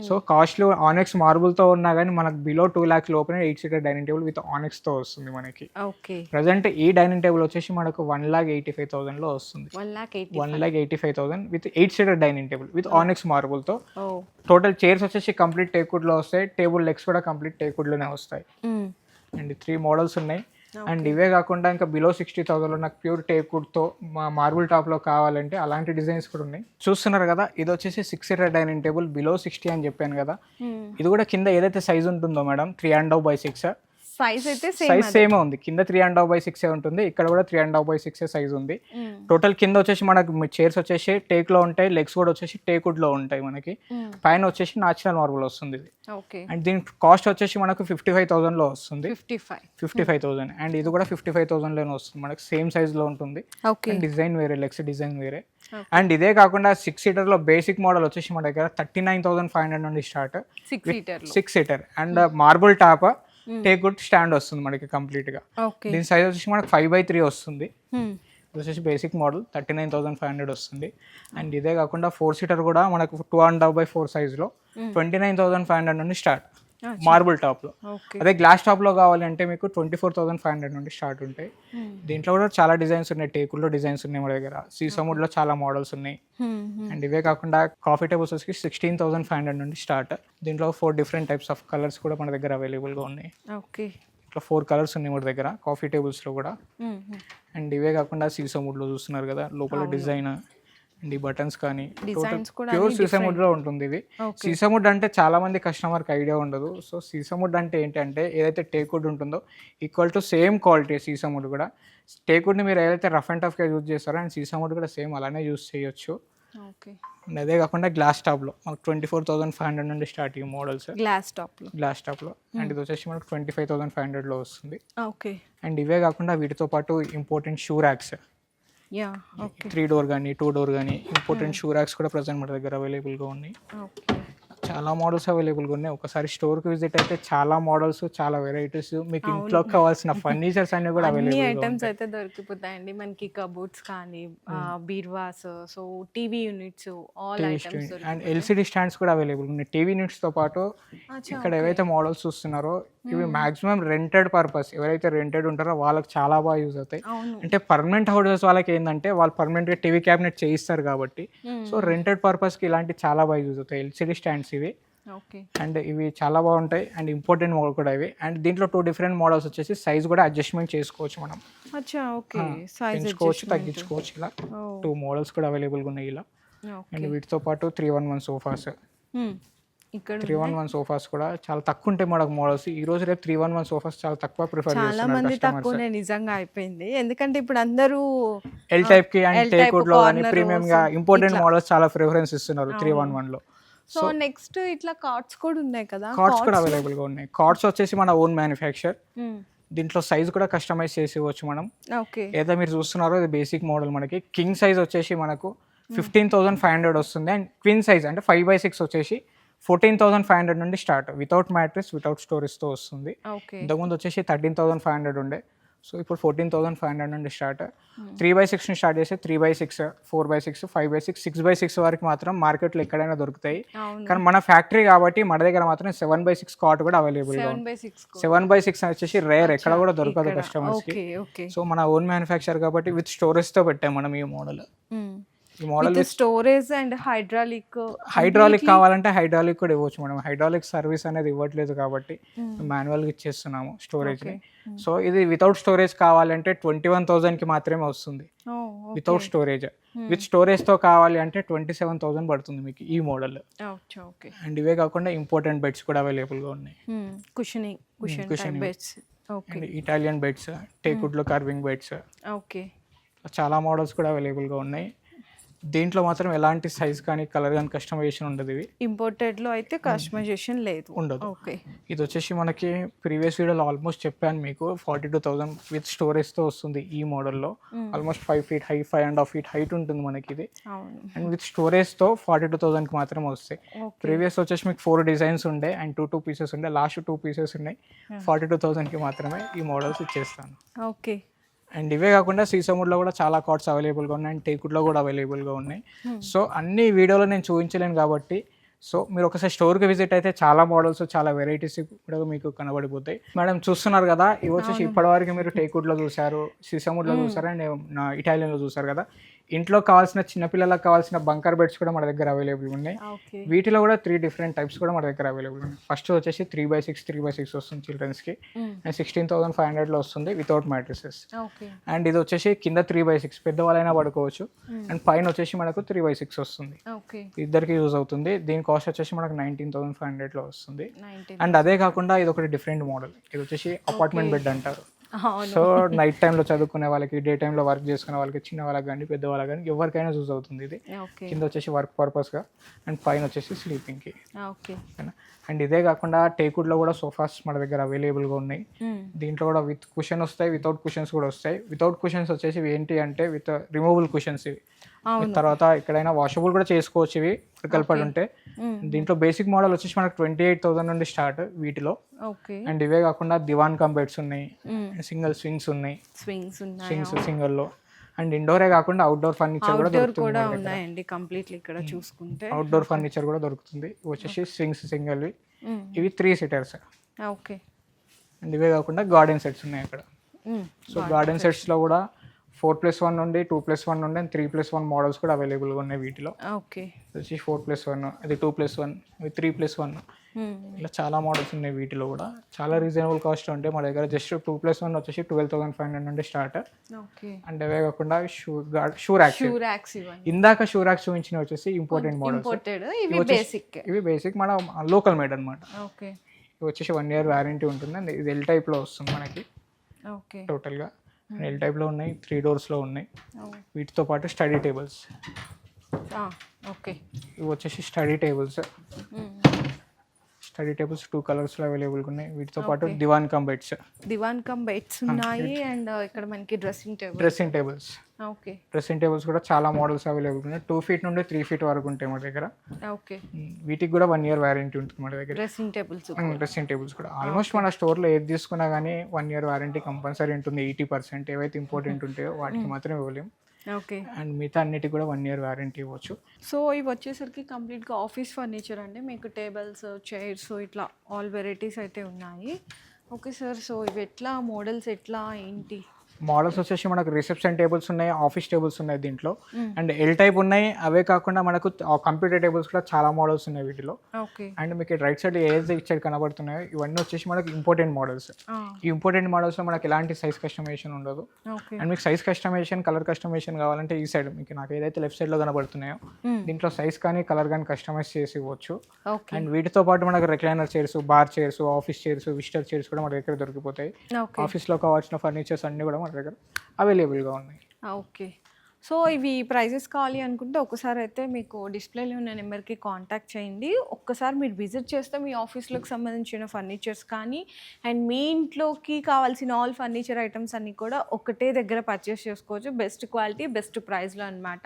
Speaker 1: సో కాస్ట్లీ ఆనెక్స్ మార్బుల్ తో ఉన్నా కానీ మనకు బిలో 2 lakhs లోపల 8 సీటర్ డైనింగ్ టేబుల్ విత్ ఆనెక్స్ తో వస్తుంది మనకి.
Speaker 2: ఓకే.
Speaker 1: ప్రెసెంట్ ఈ డైనింగ్ టేబుల్ వచ్చేసి మనకు 1,85,000 లో వస్తుంది. 1,85,000 with 8 seater dining table with ఆనెక్స్ marble తో. టోటల్ చైర్స్ వచ్చేసి కంప్లీట్ టేక్వుడ్ లో వస్తాయి. టేబుల్ లెగ్స్ కూడా కంప్లీట్ టేక్వుడ్ లోనే వస్తాయి. అండ్ 3 మోడల్స్ ఉన్నాయి. అండ్ ఇవే కాకుండా ఇంకా బిలో 60,000 లో నాకు ప్యూర్ టేక్వుడ్ తో మార్బుల్ టాప్ లో కావాలంటే అలాంటి డిజైన్స్ కూడా ఉన్నాయి. చూస్తున్నారు కదా, ఇది వచ్చేసి 6 సీటర్ డైనింగ్ టేబుల్ బిలో 60 అని చెప్పాను కదా. ఇది కూడా కింద ఏదైతే సైజ్ ఉంటుందో మేడం 3.5/6
Speaker 2: సైజ్ అయితే
Speaker 1: సైజ్ సేమ్ ఉంది. కింద 3.5/6 ఉంటుంది, ఇక్కడ కూడా 3.5/6 సైజ్ ఉంది. టోటల్ కింద వచ్చేసి మనకు చైర్స్ వచ్చేసి టేక్ లో ఉంటాయి, లెగ్స్ కూడా వచ్చేసి టేక్వుడ్ లో ఉంటాయి మనకి. పైన వచ్చేసి నాచురల్ మార్బుల్ వస్తుంది ఇది. అండ్ దీని కాస్ట్ వచ్చేసి మనకు 55,000 లో వస్తుంది. 55,000. అండ్ ఇది కూడా 55,000 లోనే వస్తుంది మనకి. సేమ్ సైజ్ లో ఉంటుంది. డిజైన్ వేరే, లెగ్స్ డిజైన్ వేరే. అండ్ ఇదే కాకుండా 6 సీటర్ లో బేసిక్ మోడల్ వచ్చేసి మన దగ్గర 39,500 నుండి start. 6 seater and marble top teakwood stand వస్తుంది మనకి కంప్లీట్ గా. దీని సైజ్ వచ్చేసి మనకి 5/3 వస్తుంది. ఇది వచ్చేసి బేసిక్ మోడల్ 39,500 వస్తుంది. అండ్ ఇదే కాకుండా 4 సీటర్ కూడా మనకు 2.5/4 సైజ్ లో 29,500 నుండి స్టార్ట్ మార్బుల్ టాప్ లో. అదే గ్లాస్ టాప్ లో కావాలంటే మీకు 24,500 నుండి స్టార్ట్ ఉంటాయి. దీంట్లో కూడా చాలా డిజైన్స్ ఉన్నాయి. టేకుల్ లో డిజైన్స్ ఉన్నాయి మన దగ్గర. సీసముడ్ లో చాలా మోడల్స్ ఉన్నాయి. అండ్ ఇవే కాకుండా కాఫీ టేబుల్స్ వచ్చి 16,500 నుండి స్టార్ట్. దీంట్లో 4 డిఫరెంట్ టైప్స్ ఆఫ్ కలర్స్ కూడా మన దగ్గర అవైలబుల్ గా ఉన్నాయి. ఇట్లా 4 కలర్స్ ఉన్నాయి మన దగ్గర కాఫీ టేబుల్స్ లో కూడా. అండ్ ఇవే కాకుండా సీసముడ్ లో చూస్తున్నారు కదా, లోపల డిజైన్ అండ్ ఈ బటన్స్ కానీ ప్యూర్ సీసముడ్ లో ఉంటుంది. ఇది సీసముడ్ అంటే చాలా మంది కస్టమర్ కి ఐడియా ఉండదు. సో సీసముడ్ అంటే ఏంటంటే ఏదైతే టేక్వుడ్ ఉంటుందో ఈక్వల్ టు సేమ్ క్వాలిటీ సీసముడ్ కూడా. టేక్వుడ్ ని మీరు ఏదైతే రఫ్ అండ్ టఫ్ గా యూజ్ చేస్తారో అండ్ సీసముడ్ కూడా సేమ్ అలానే యూజ్ చేయొచ్చు. అండ్ అదే కాకుండా గ్లాస్ టాప్ లో మనకు 24,500 నుండి స్టార్ట్ ఈ మోడల్స్ గ్లాస్ టాప్ లో. అండ్ ఇది వచ్చేసి మనకు 25,500 లో వస్తుంది. అండ్ ఇవే కాకుండా వీటితో పాటు ఇంపార్టెంట్ షూ ర్యాక్స్ 3 డోర్ కానీ 2 డోర్ కానీ ఇంపార్టెంట్ షూ ర్యాక్స్ కూడా ప్రజెంట్ మన దగ్గర అవైలబుల్ గా ఉన్నాయి. చాలా మోడల్స్ అవైలబుల్ గా ఉన్నాయి. ఒకసారి స్టోర్ కి విజిట్ అయితే చాలా మోడల్స్, చాలా వెరైటీస్, మీకు ఇంట్లో కావాల్సిన ఫర్నిచర్స్ అన్ని కూడా అవైలబుల్
Speaker 2: ఐటమ్స్ అయితే దొరికిపోతాయండి మనకి. కబోర్డ్స్ కానీ బీర్వాస్, so TV units, all items.
Speaker 1: And LCD stands కూడా అవైలబుల్ ఉన్నాయి. టీవీ యూనిట్స్ తో పాటు ఇక్కడ ఏవైతే మోడల్స్ చూస్తున్నారో ఇవి మాక్సిమం రెంటెడ్ పర్పస్, ఎవరైతే రెంటెడ్ ఉంటారో వాళ్ళకి చాలా బాగా యూజ్ అవుతాయి. అంటే పర్మనెంట్ హౌసెస్ వాళ్ళకి ఏంటంటే వాళ్ళు పర్మనెంట్ గా టీవీ క్యాబినెట్ చేయిస్తారు కాబట్టి, సో రెంటెడ్ పర్పస్ కి ఇలాంటి చాలా బాగా యూజ్ అవుతాయి ఎల్సిడి స్టాండ్స్ ఇవి. అండ్ ఇవి చాలా బాగుంటాయి అండ్ ఇంపార్టెంట్ మోడల్ కూడా ఇవి. అండ్ దీంట్లో 2 డిఫరెంట్ మోడల్స్ వచ్చేసి సైజ్ కూడా అడ్జస్ట్మెంట్ చేసుకోవచ్చు మనం. పెంచుకోవచ్చు, తగ్గించుకోవచ్చు. ఇలా 2 మోడల్స్ కూడా అవైలబుల్ గా ఉన్నాయి ఇలా. అండ్ వీటితో పాటు 311 సోఫాస్. 311 సోఫాస్ కూడా చాలా తక్కువ ఉంటాయి మనకు మోడల్స్. ఈ రోజు రేపు 311 సోఫాస్ చాలా తక్కువ ప్రిఫర్ చేస్తున్నారు.
Speaker 2: చాలా మంది తక్కువనే నిజంగా అయిపోయింది. ఎందుకంటే ఇప్పుడు అందరూ
Speaker 1: ఎల్ టైప్ కి అండ్ టేక్వుడ్ లో కానీ ప్రీమియం గా ఇంపార్టెంట్ మోడల్స్ చాలా ప్రిఫరెన్స్ ఇస్తున్నారు 311 లో.
Speaker 2: సో నెక్స్ట్ ఇట్లా కార్డ్స్ కూడా ఉన్నాయి కదా,
Speaker 1: కార్డ్స్ కూడా అవైలబుల్ గా ఉన్నాయి. కార్డ్స్ వచ్చేసి మన ఓన్ మ్యానుఫ్యాక్చర్. దీంట్లో సైజ్ కూడా కస్టమైజ్ చేసి ఇవ్వచ్చు మనం. ఏదైతే మీరు చూస్తున్నారో ఇది బేసిక్ మోడల్. మనకి కింగ్ సైజ్ వచ్చేసి మనకు 15,500 వస్తుంది. అండ్ క్వీన్ సైజ్ అంటే 5/6 వచ్చేసి 14,500 నుండి start. Without mattress, without storage తో వస్తుంది. ఇంతకుముందు వచ్చేసి 13,500 ఉండే. సో ఇప్పుడు 14,500 నుండి స్టార్ట్. 3/6 ని స్టార్ట్ చేస్తే 3/6, 4/6, 5/6, 6/6 వరకు మాత్రం మార్కెట్లో ఎక్కడైనా దొరుకుతాయి. కానీ మన ఫ్యాక్టరీ కాబట్టి మన దగ్గర మాత్రం 7/6 కాట్ కూడా అవైలబుల్ గా ఉంది. 7/6 వచ్చేసి రేర్, ఎక్కడ కూడా దొరకదు కస్టమర్స్ కి. సో మన ఓన్ మ్యానుఫ్యాక్చర్ కాబట్టి విత్ స్టోరేజ్ తో పెట్టాం మనం ఈ మోడల్. ఈ model
Speaker 2: with storage and
Speaker 1: hydraulic కావాలంటే హైడ్రాలిక్ కూడా ఇవ్వచ్చు మేడం. హైడ్రాలిక్ సర్వీస్ అనేది ఇవ్వట్లేదు కాబట్టి మాన్యువల్గా ఇచ్చేస్తున్నాము స్టోరేజ్ని. సో ఇది వితౌట్ స్టోరేజ్ కావాలంటే 21,000కి మాత్రమే వస్తుంది వితౌట్ స్టోరేజ్. విత్ స్టోరేజ్తో కావాలి అంటే 27,000 పడుతుంది మీకు ఈ మోడల్. అండ్ ఇవే కాకుండా ఇంపార్టెంట్ బెడ్స్ కూడా అవైలబుల్గా ఉన్నాయి.
Speaker 2: కుషన్ బెడ్స్,
Speaker 1: ఇటాలియన్ బెడ్స్, టేక్వుడ్లో కార్వింగ్ బెడ్స్, చాలా మోడల్స్ కూడా అవైలబుల్గా ఉన్నాయి. దీంట్లో మాత్రం ఎలాంటి సైజ్ కానీ కలర్ కానీ కస్టమైజేషన్ ఉండదు. ఇవి
Speaker 2: ఇంపోర్టెడ్లో అయితే కస్టమైజేషన్ లేదు,
Speaker 1: ఉండదు. ఇది వచ్చేసి మనకి ప్రీవియస్ వీడియోలో ఆల్మోస్ట్ చెప్పాను మీకు 42,000 విత్ స్టోరేజ్తో వస్తుంది ఈ మోడల్లో. Almost 5 feet high, 5.5 feet height ఉంటుంది మనకి ఇది. అండ్ విత్ స్టోరేజ్తో 42,000కి మాత్రమే వస్తాయి. ప్రీవియస్ వచ్చేసి మీకు 4 డిజైన్స్ ఉండే అండ్ 2 pieces ఉండే, లాస్ట్ 2 pieces ఉన్నాయి. 42,000కి మాత్రమే ఈ మోడల్స్ ఇచ్చేస్తాను.
Speaker 2: ఓకే.
Speaker 1: అండ్ ఇవే కాకుండా సీసముడ్లో కూడా చాలా కార్డ్స్ అవైలబుల్గా ఉన్నాయి అండ్ టేక్వుడ్లో కూడా అవైలబుల్గా ఉన్నాయి. సో అన్ని వీడియోలో నేను చూపించలేను కాబట్టి సో మీరు ఒకసారి స్టోర్కి విజిట్ అయితే చాలా మోడల్స్, చాలా వెరైటీస్ కూడా మీకు కనబడిపోతాయి. మేడం చూస్తున్నారు కదా, ఇవి వచ్చేసి ఇప్పటివరకు మీరు టేక్వుడ్లో చూసారు, సీసముడ్లో చూసారు అండ్ ఇటాలియన్లో చూసారు కదా. ఇంట్లో కావాల్సిన చిన్నపిల్లలకు కావాల్సిన బంకర్ బెడ్స్ కూడా మన దగ్గర అవైలబుల్ ఉన్నాయి. వీటిలో కూడా 3 different టైప్స్ కూడా మన దగ్గర అవైలబుల్ ఉన్నాయి. ఫస్ట్ వచ్చేసి 3x6 వస్తుంది చిల్డ్రన్స్కి అండ్ 16,500లో వస్తుంది వితౌట్ మ్యాట్రిసెస్. అండ్ ఇది వచ్చేసి కింద 3x6 పెద్దవాళ్ళైనా పడుకోవచ్చు అండ్ పైన వచ్చేసి మనకు 3x6 వస్తుంది. ఇద్దరికి యూజ్ అవుతుంది. దీని కాస్ట్ వచ్చేసి మనకు 19,500లో వస్తుంది. అండ్ అదే కాకుండా ఇది ఒకటి డిఫరెంట్ మోడల్. ఇది వచ్చేసి అపార్ట్మెంట్ బెడ్ అంటారు. సో నైట్ టైంలో చదువుకునే వాళ్ళకి, డే టైంలో వర్క్ చేసుకునే వాళ్ళకి, చిన్న వాళ్ళకి కానీ పెద్ద వాళ్ళకి కానీ ఎవరికైనా యూజ్ అవుతుంది ఇది. కింద వచ్చేసి వర్క్ పర్పస్గా అండ్ పైన వచ్చేసి స్లీపింగ్కి. అండ్ ఇదే కాకుండా టేక్వుడ్లో కూడా సోఫాస్ మన దగ్గర అవైలబుల్గా ఉన్నాయి. దీంట్లో కూడా విత్ కుషన్ వస్తాయి, వితౌట్ కుషన్స్ కూడా వస్తాయి. వితౌట్ కుషన్స్ వచ్చేసి ఇవి ఏంటి అంటే విత్ రిమూవబుల్ కుషన్స్. ఇవి తర్వాత ఎక్కడైనా వాషబుల్ కూడా చేసుకోవచ్చు ఇవి కలపడి ఉంటే. దీంట్లో బేసిక్ మోడల్ వచ్చేసి మనకు 28,000 నుండి స్టార్ట్ వీటిలో. అండ్ ఇవే కాకుండా దివాన్ కమ్ బెడ్స్ ఉన్నాయి, సింగిల్ స్వింగ్స్ ఉన్నాయి, స్వింగ్స్ సింగిల్లో. అండ్ ఇండోరే కాకుండా అవుట్డోర్ ఫర్నిచర్ కూడా దొరుకుతుంది.
Speaker 2: కంప్లీట్లీ ఇక్కడ చూసుకుంటే
Speaker 1: అవుట్డోర్ ఫర్నిచర్ కూడా దొరుకుతుంది. వచ్చేసి స్వింగ్స్ సింగిల్, ఇవి 3 seaters. అండ్ ఇవే కాకుండా గార్డెన్ సెట్స్ ఉన్నాయి అక్కడ. సో గార్డెన్ సెట్స్లో కూడా 4+1 నుండి 2+1 నుండి అండ్ 3+1 మోడల్స్ కూడా అవైలబుల్గా ఉన్నాయి వీటిలో. వచ్చి 4+1, అది 2+1, అది 3+1, ఇలా చాలా మోడల్స్ ఉన్నాయి వీటిలో కూడా. చాలా రీజనబుల్ కాస్ట్ ఉంటాయి మన దగ్గర. జస్ట్ 2+1 వచ్చేసి 12,500 నుండి స్టార్ట్. అండ్ అవే కాకుండా షూ ర్యాక్స్, ఇందాక షూ ర్యాక్స్ చూపించిన వచ్చేసి ఇంపార్టెంట్ మోడల్స్. ఇవి బేసిక్ మన లోకల్ మేడ్ అనమాట. ఇవి వచ్చేసి 1 year వారంటీ ఉంటుంది. అండ్ ఇది ఎల్ టైప్లో వస్తుంది మనకి టోటల్గా. ఎల్ టైప్లో ఉన్నాయి, 3 doors ఉన్నాయి. వీటితో పాటు స్టడీ టేబుల్స్. ఇవి వచ్చేసి స్టడీ టేబుల్స్ 2 colorsలో అవైలబుల్గా ఉన్నాయి. వీటితో పాటు దివాన్ కమ్ బెడ్స్
Speaker 2: ఉన్నాయి. అండ్ ఇక్కడ మనకి డ్రెస్సింగ్
Speaker 1: టేబుల్స్ కూడా చాలా మోడల్స్ అవైలబుల్ ఉన్నాయి. 2 feet నుండి 3 feet వరకు ఉంటాయి మన దగ్గర. వీటికి కూడా 1 year వారంటీ ఉంటుంది మన దగ్గర. డ్రెస్సింగ్ టేబుల్స్ కూడా ఆల్మోస్ట్ మన స్టోర్లో ఏది తీసుకున్నా కానీ 1 year వారంటీ కంపల్సరీ ఉంటుంది. 80% ఏవైతే ఇంపార్టెంట్ ఉంటాయో వాటికి మాత్రం ఇవ్వలేము. అండ్ మిగతా అన్నిటికి కూడా 1 year వారంటీ ఇవ్వచ్చు.
Speaker 2: సో ఇవి వచ్చేసరికి కంప్లీట్గా ఆఫీస్ ఫర్నిచర్ అండి. మీకు టేబుల్స్, చైర్స్, ఇట్లా ఆల్ వెరైటీస్ అయితే ఉన్నాయి. ఓకే సార్, సో ఇవి ఎట్లా మోడల్స్ ఎట్లా ఏంటి?
Speaker 1: మోడల్స్ వచ్చేసి మనకు రిసెప్షన్ టేబుల్స్ ఉన్నాయి, ఆఫీస్ టేబుల్స్ ఉన్నాయి దీంట్లో. అండ్ ఎల్ టైప్ ఉన్నాయి. అవే కాకుండా మనకు కంప్యూటర్ టేబుల్స్ కూడా చాలా మోడల్స్ ఉన్నాయి వీటిలో. అండ్ మీకు రైట్ సైడ్ ఏదైతే ఇచ్చాడు కనబడుతున్నాయో ఇవన్నీ వచ్చేసి మనకు ఇంపార్టెంట్ మోడల్స్. ఈ ఇంపార్టెంట్ మోడల్స్లో మనకి ఎలాంటి సైజ్ కస్టమైజేషన్ ఉండదు. అండ్ మీకు సైజ్ కస్టమైజేషన్, కలర్ కస్టమైజేషన్ కావాలంటే ఈ సైడ్ మీకు నాకు ఏదైతే లెఫ్ట్ సైడ్లో కనబడుతున్నాయో దీంట్లో సైజ్ కానీ కలర్ కానీ కస్టమైజ్ చేసి ఇవ్వచ్చు. అండ్ వీటితో పాటు మనకు recliner chairs, bar chairs, office chairs, visitor chairs కూడా మన దగ్గర దొరికిపోతాయి. ఆఫీస్లో కావాల్సిన ఫర్నిచర్స్ అన్నీ కూడా మన దగ్గర అవైలబుల్గా ఉన్నాయి.
Speaker 2: ఓకే, సో ఇవి ప్రైజెస్ కావాలి అనుకుంటే ఒకసారి అయితే మీకు డిస్ప్లేలో ఉన్న నెంబర్కి కాంటాక్ట్ చేయండి. ఒక్కసారి మీరు విజిట్ చేస్తే మీ ఆఫీస్లోకి సంబంధించిన ఫర్నిచర్స్ కానీ అండ్ మీ ఇంట్లోకి కావాల్సిన ఆల్ ఫర్నిచర్ ఐటమ్స్ అన్నీ కూడా ఒకటే దగ్గర పర్చేస్ చేసుకోవచ్చు. బెస్ట్ క్వాలిటీ, బెస్ట్ ప్రైస్లో అనమాట.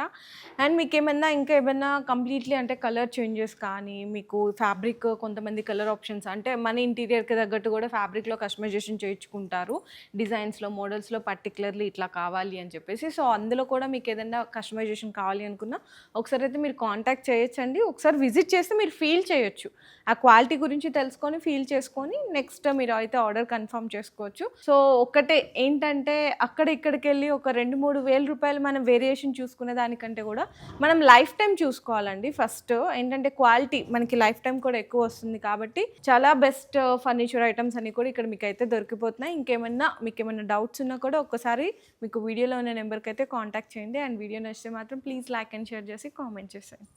Speaker 2: అండ్ మీకు ఇంకా ఏమైనా కంప్లీట్లీ అంటే కలర్ చేంజెస్ కానీ, మీకు ఫ్యాబ్రిక్ కొంతమంది కలర్ ఆప్షన్స్ అంటే మన ఇంటీరియర్కి తగ్గట్టు కూడా ఫ్యాబ్రిక్లో కస్టమైజేషన్ చేయించుకుంటారు, డిజైన్స్లో, మోడల్స్లో పర్టికులర్లీ ఇట్లా కావాలి అని చెప్పేసి. సో అందులో కూడా మీకు మీకు ఏదైనా కస్టమైజేషన్ కావాలి అనుకున్నా ఒకసారి అయితే మీరు కాంటాక్ట్ చేయొచ్చండి. ఒకసారి విజిట్ చేస్తే మీరు ఫీల్ చేయొచ్చు, ఆ క్వాలిటీ గురించి తెలుసుకొని ఫీల్ చేసుకొని నెక్స్ట్ మీరు అయితే ఆర్డర్ కన్ఫర్మ్ చేసుకోవచ్చు. సో ఒక్కటే ఏంటంటే అక్కడ ఇక్కడికి వెళ్ళి ఒక 2-3 వేల రూపాయలు మనం వేరియేషన్ చూసుకునే దానికంటే కూడా మనం లైఫ్ టైం చూసుకోవాలండి. ఫస్ట్ ఏంటంటే క్వాలిటీ మనకి లైఫ్ టైం కూడా ఎక్కువ వస్తుంది కాబట్టి చాలా బెస్ట్ ఫర్నిచర్ ఐటమ్స్ అన్ని కూడా ఇక్కడ మీకు అయితే దొరికిపోతున్నాయి. మీకు ఏమైనా డౌట్స్ ఉన్నా కూడా ఒక్కసారి మీకు వీడియోలో ఉన్న నెంబర్కి అయితే కాంటాక్ట్ చేయండి. అండ్ వీడియో నచ్చితే మాత్రం ప్లీజ్ లైక్ అండ్ షేర్ చేసి కామెంట్ చేసేయండి.